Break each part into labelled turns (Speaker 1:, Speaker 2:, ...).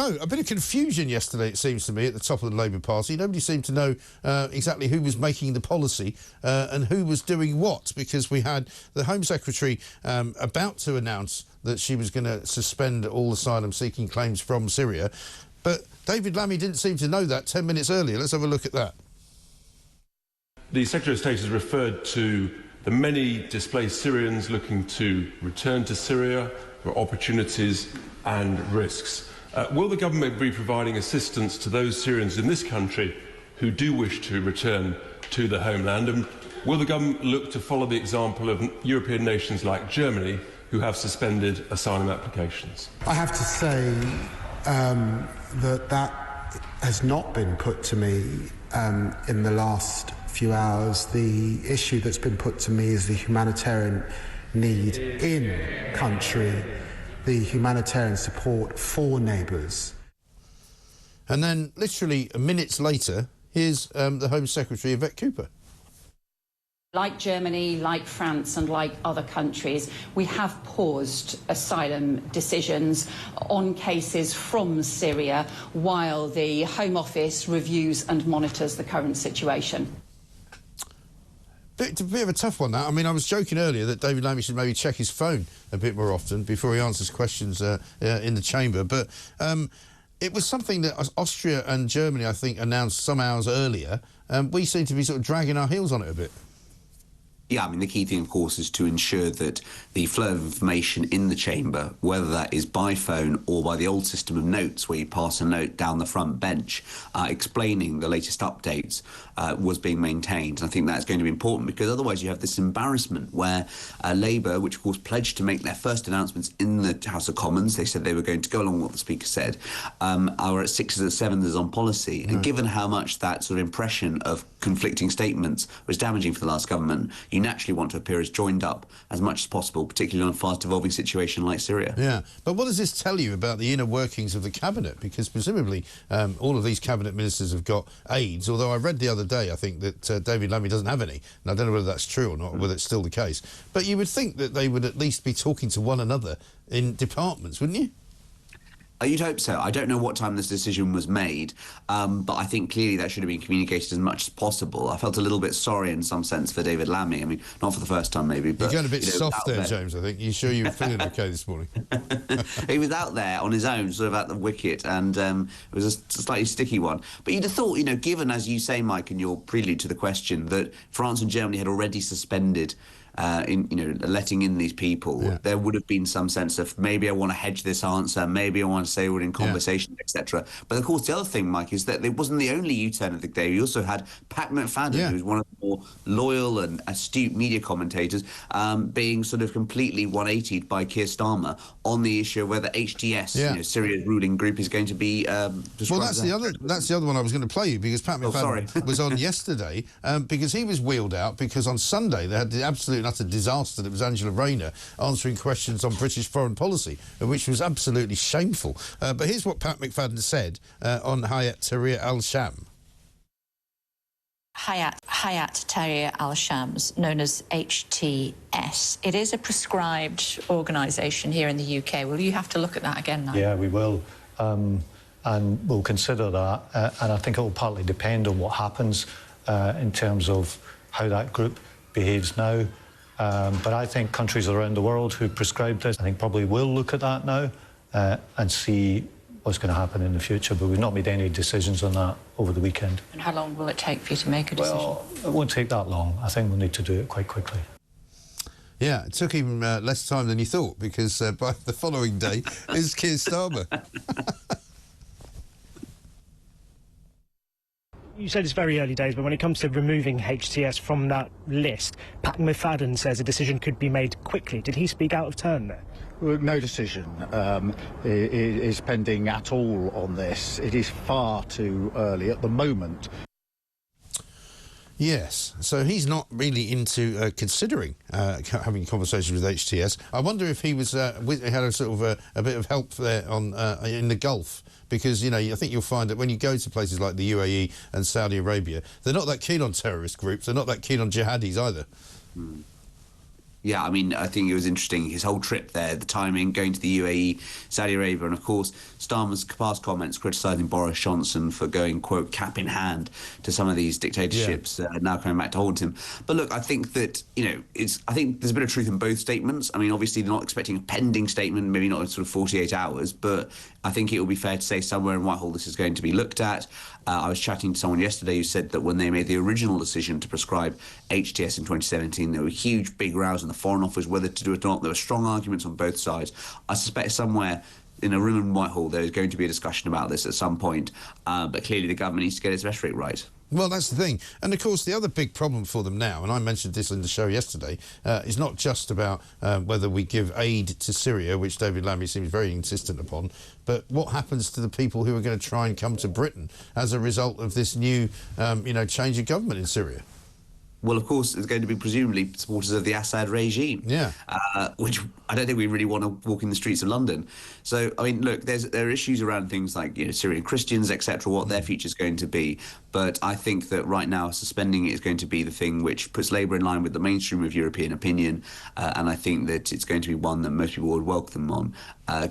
Speaker 1: know. A bit of confusion yesterday, it seems to me, at the top of the Labour Party. Nobody seemed to know exactly who was making the policy and who was doing what, because we had the Home Secretary about to announce that she was going to suspend all asylum-seeking claims from Syria. But David Lammy didn't seem to know that 10 minutes earlier. Let's have a look at that.
Speaker 2: The Secretary of State has referred to the many displaced Syrians looking to return to Syria for opportunities and risks. Will the government be providing assistance to those Syrians in this country who do wish to return to the homeland? And will the government look to follow the example of European nations like Germany, who have suspended asylum applications?
Speaker 3: I have to say that has not been put to me in the last few hours. The issue that's been put to me is the humanitarian need in country, the humanitarian support for neighbours.
Speaker 1: And then, literally minutes later, here's the Home Secretary, Yvette Cooper.
Speaker 4: Like Germany, like France and like other countries, we have paused asylum decisions on cases from Syria while the Home Office reviews and monitors the current situation.
Speaker 1: It's a bit of a tough one, that. I mean, I was joking earlier that David Lammy should maybe check his phone a bit more often before he answers questions in the chamber. But it was something that Austria and Germany, I think, announced some hours earlier. We seem to be sort of dragging our heels on it a bit.
Speaker 5: Yeah, I mean, the key thing, of course, is to ensure that the flow of information in the chamber, whether that is by phone or by the old system of notes where you pass a note down the front bench explaining the latest updates, was being maintained. And I think that's going to be important, because otherwise you have this embarrassment where Labour, which of course pledged to make their first announcements in the House of Commons, they said they were going to go along with what the Speaker said, are at sixes and sevens on policy. And given how much that sort of impression of conflicting statements was damaging for the last government, you naturally want to appear as joined up as much as possible, particularly on a fast-evolving situation like Syria.
Speaker 1: Yeah, but what does this tell you about the inner workings of the Cabinet? Because presumably all of these Cabinet ministers have got aides, although I read the other day, I think, that David Lammy doesn't have any. And I don't know whether that's true or not, or whether it's still the case. But you would think that they would at least be talking to one another in departments, wouldn't you?
Speaker 5: You'd hope so. I don't know what time this decision was made, but I think clearly that should have been communicated as much as possible. I felt a little bit sorry in some sense for David Lammy. I mean, not for the first time maybe, but...
Speaker 1: You're going a bit soft there, James, I think. You sure you were feeling OK this morning?
Speaker 5: He was out there on his own, sort of at the wicket, and it was a slightly sticky one. But you'd have thought, you know, given, as you say, Mike, in your prelude to the question, that France and Germany had already suspended letting in these people, there would have been some sense of maybe I want to hedge this answer, maybe I want to say we're in conversation, etc. But of course, the other thing, Mike, is that it wasn't the only U-turn of the day. We also had Pat McFadden, who's one of the more loyal and astute media commentators, being sort of completely 180'd by Keir Starmer on the issue of whether HTS, Syria's ruling group, is going to be described.
Speaker 1: Well, that's the other one I was going to play you, because Pat McFadden was on yesterday, because he was wheeled out because on Sunday they had the absolute utter disaster that was Angela Rayner answering questions on British foreign policy, which was absolutely shameful. But here's what Pat McFadden said on Hayat Tahrir al-Sham.
Speaker 6: Hayat Tahrir al-Shams, known as HTS. It is a prescribed organisation here in the UK. Will you have to look at that again now?
Speaker 7: Yeah, we will. And we'll consider that. And I think it will partly depend on what happens in terms of how that group behaves now. But I think countries around the world who prescribe this, I think, probably will look at that now and see what's going to happen in the future. But we've not made any decisions on that over the weekend.
Speaker 6: And how long will it take for you to make a decision?
Speaker 7: Well, it won't take that long. I think we'll need to do it quite quickly.
Speaker 1: Yeah, it took him less time than you thought, because by the following day is Keir Starmer.
Speaker 8: You said it's very early days, but when it comes to removing HTS from that list, Pat McFadden says a decision could be made quickly. Did he speak out of turn there?
Speaker 9: Well, no decision is pending at all on this. It is far too early at the moment.
Speaker 1: Yes, so he's not really into considering having conversations with HTS. I wonder if he was had a sort of a bit of help there on in the Gulf, because, you know, I think you'll find that when you go to places like the UAE and Saudi Arabia, they're not that keen on terrorist groups. They're not that keen on jihadis either.
Speaker 5: Yeah, I mean, I think it was interesting, his whole trip there, the timing, going to the UAE, Saudi Arabia, and of course, Starmer's past comments criticising Boris Johnson for going, quote, cap in hand to some of these dictatorships, now coming back to haunt him. But look, I think that, I think there's a bit of truth in both statements. I mean, obviously, they're not expecting a pending statement, maybe not in sort of 48 hours, but I think it will be fair to say somewhere in Whitehall this is going to be looked at. I was chatting to someone yesterday who said that when they made the original decision to prescribe HTS in 2017, there were huge, big rows in the Foreign Office whether to do it or not. There were strong arguments on both sides. I suspect somewhere in a room in Whitehall there is going to be a discussion about this at some point, but clearly the government needs to get its rhetoric right.
Speaker 1: Well, that's the thing. And, of course, the other big problem for them now, and I mentioned this in the show yesterday, is not just about whether we give aid to Syria, which David Lammy seems very insistent upon, but what happens to the people who are going to try and come to Britain as a result of this new, change of government in Syria.
Speaker 5: Well, of course, it's going to be presumably supporters of the Assad regime, which I don't think we really want to walk in the streets of London. So, I mean, look, there are issues around things like Syrian Christians, etc., what their future is going to be. But I think that right now, suspending it is going to be the thing which puts Labour in line with the mainstream of European opinion. And I think that it's going to be one that most people would welcome on,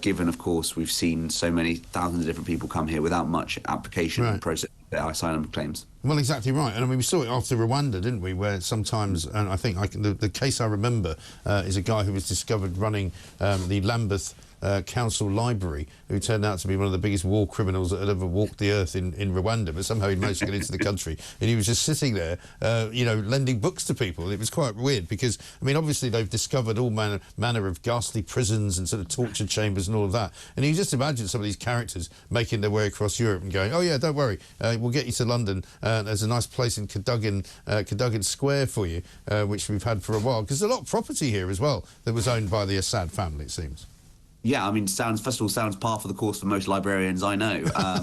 Speaker 5: given, of course, we've seen so many thousands of different people come here without much application process for their asylum claims.
Speaker 1: Well, exactly right. And I mean, we saw it after Rwanda, didn't we, where sometimes, and I think the case I remember is a guy who was discovered running the Lambeth Council Library, who turned out to be one of the biggest war criminals that had ever walked the earth in Rwanda, but somehow he managed to get into the country, and he was just sitting there, lending books to people. It was quite weird because, I mean, obviously they've discovered all manner of ghastly prisons and sort of torture chambers and all of that, and you just imagine some of these characters making their way across Europe and going, oh yeah, don't worry, we'll get you to London, there's a nice place in Cadogan Square for you, which we've had for a while, because there's a lot of property here as well that was owned by the Assad family, it seems.
Speaker 5: Yeah, I mean, sounds par for the course for most librarians I know. I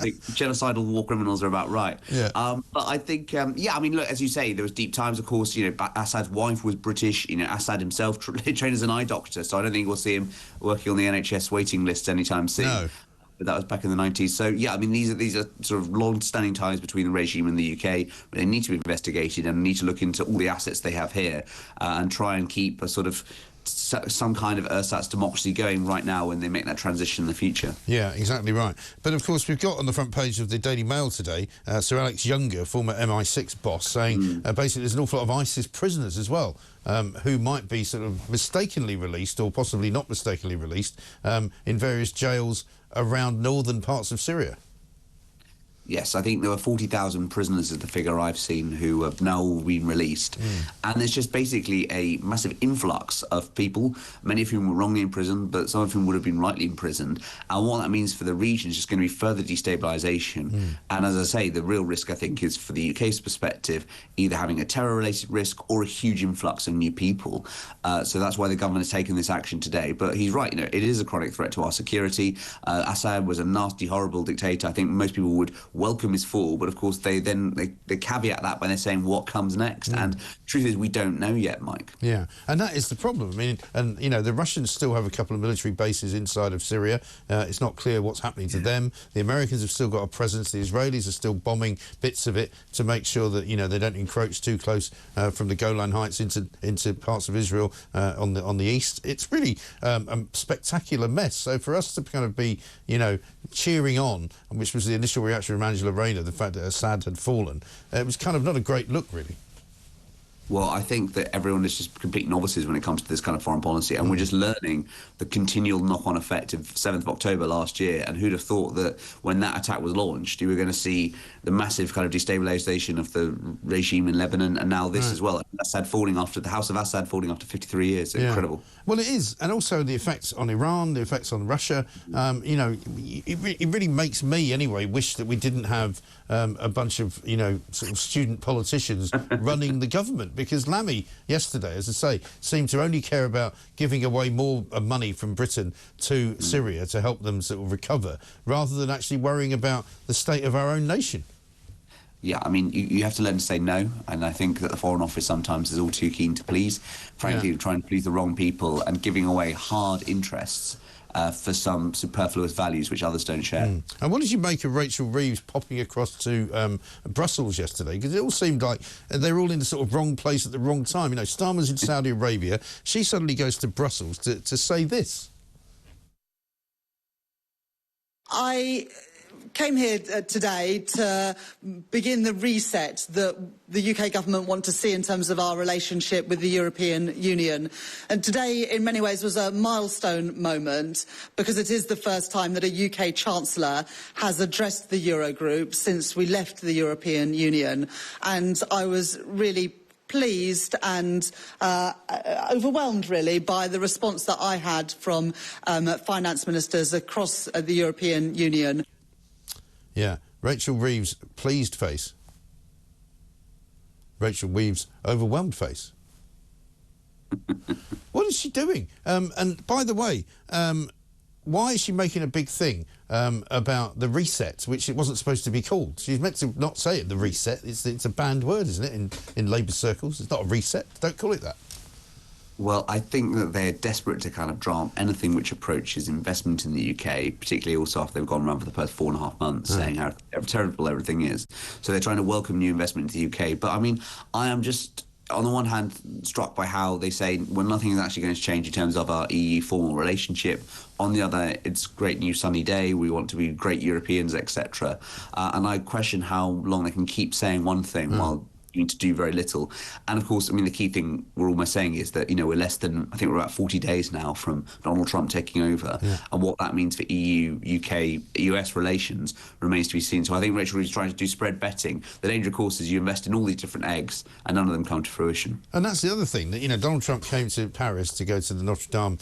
Speaker 5: think genocidal war criminals are about right.
Speaker 1: Yeah.
Speaker 5: But I think, I mean, look, as you say, there was deep times, of course, Assad's wife was British, Assad himself trained as an eye doctor, so I don't think we'll see him working on the NHS waiting list anytime soon. No. But that was back in the 90s. So, yeah, I mean, these are sort of long-standing ties between the regime and the UK. But they need to be investigated and need to look into all the assets they have here and try and keep a sort of some kind of ersatz democracy going right now when they make that transition in the future. Yeah, exactly right. But, of course, we've got on the front page of the Daily Mail today Sir Alex Younger, former MI6 boss, saying basically there's an awful lot of ISIS prisoners as well who might be sort of mistakenly released or possibly not mistakenly released in various jails around northern parts of Syria. Yes, I think there were 40,000 prisoners is the figure I've seen who have now all been released. And there's just basically a massive influx of people, many of whom were wrongly imprisoned, but some of whom would have been rightly imprisoned. And what that means for the region is just going to be further destabilisation. And as I say, the real risk, I think, is for the UK's perspective, either having a terror-related risk or a huge influx of new people. So that's why the government has taken this action today. But he's right, it is a chronic threat to our security. Assad was a nasty, horrible dictator. I think most people would welcome his fall, but of course they caveat that by they're saying what comes next. And truth is, we don't know yet, Mike. Yeah, and that is the problem. I mean, and the Russians still have a couple of military bases inside of Syria. It's not clear what's happening to them. The Americans have still got a presence. The Israelis are still bombing bits of it to make sure that they don't encroach too close from the Golan Heights into parts of Israel on the east. It's really a spectacular mess. So for us to kind of be cheering on, which was the initial reaction from Angela Rayner, the fact that Assad had fallen, it was kind of not a great look, really. Well, I think that everyone is just complete novices when it comes to this kind of foreign policy, and we're just learning the continual knock-on effect of 7th of October last year. And who'd have thought that when that attack was launched, you were going to see the massive kind of destabilisation of the regime in Lebanon, and now this as well. Assad falling after the House of Assad falling after 53 years. Incredible. Well, it is, and also the effects on Iran, the effects on Russia. It really makes me, anyway, wish that we didn't have a bunch of sort of student politicians running the government. Because Lammy yesterday, as I say, seemed to only care about giving away more money from Britain to Syria to help them sort of recover, rather than actually worrying about the state of our own nation. Yeah, I mean, you have to learn to say no, and I think that the Foreign Office sometimes is all too keen to please, frankly, trying to please the wrong people and giving away hard interests for some superfluous values which others don't share.
Speaker 1: And what did you make of Rachel Reeves popping across to Brussels yesterday? Because it all seemed like they're all in the sort of wrong place at the wrong time. You know, Starmer's in Saudi Arabia. She suddenly goes to Brussels to say this.
Speaker 10: I came here today to begin the reset that the UK government want to see in terms of our relationship with the European Union. And today, in many ways, was a milestone moment because it is the first time that a UK Chancellor has addressed the Eurogroup since we left the European Union. And I was really pleased and overwhelmed, really, by the response that I had from finance ministers across the European Union.
Speaker 1: Yeah, Rachel Reeves' pleased face. Rachel Reeves' overwhelmed face. What is she doing? And by the way, why is she making a big thing about the reset, which it wasn't supposed to be called? She's meant to not say it, the reset. It's a banned word, isn't it, in Labour circles? It's not a reset. Don't call it that.
Speaker 5: Well, I think that they're desperate to kind of drum anything which approaches investment in the UK, particularly also after they've gone around for the past 4.5 months saying how terrible everything is. So they're trying to welcome new investment into the UK. But, I mean, I am just, on the one hand, struck by how they say, well, nothing is actually going to change in terms of our EU formal relationship. On the other, it's great new sunny day, we want to be great Europeans, etc. And I question how long they can keep saying one thing while to do very little. And of course, I mean, the key thing we're almost saying is that, you know, we're less than, I think we're about 40 days now from Donald Trump taking over. And what that means for EU, UK, US relations remains to be seen. So I think Rachel Reeves is trying to do spread betting. The danger, of course, is you invest in all these different eggs and none of them come to fruition.
Speaker 1: And that's the other thing, that, you know, Donald Trump came to Paris to go to the Notre Dame,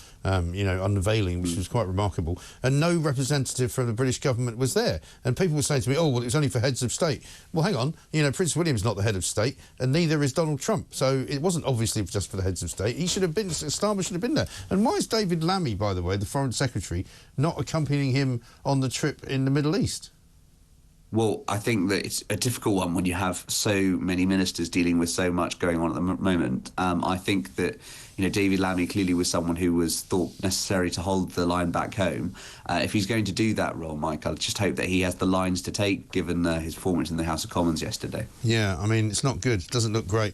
Speaker 1: you know, unveiling, which was quite remarkable, and no representative from the British government was there. And people were saying to me, oh, well, it was only for heads of state. Well, hang on, you know, Prince William's not the head of state, and neither is Donald Trump. So it wasn't obviously just for the heads of state. He should have been, Starmer should have been there. And why is David Lammy, by the way, the Foreign Secretary, not accompanying him on the trip in the Middle East?
Speaker 5: Well, I think that it's a difficult one when you have so many ministers dealing with so much going on at the moment. I think that, you know, David Lammy clearly was someone who was thought necessary to hold the line back home. If he's going to do that role, Mike, I just hope that he has the lines to take, given his performance in the House of Commons yesterday.
Speaker 1: Yeah, I mean, it's not good. It doesn't look great.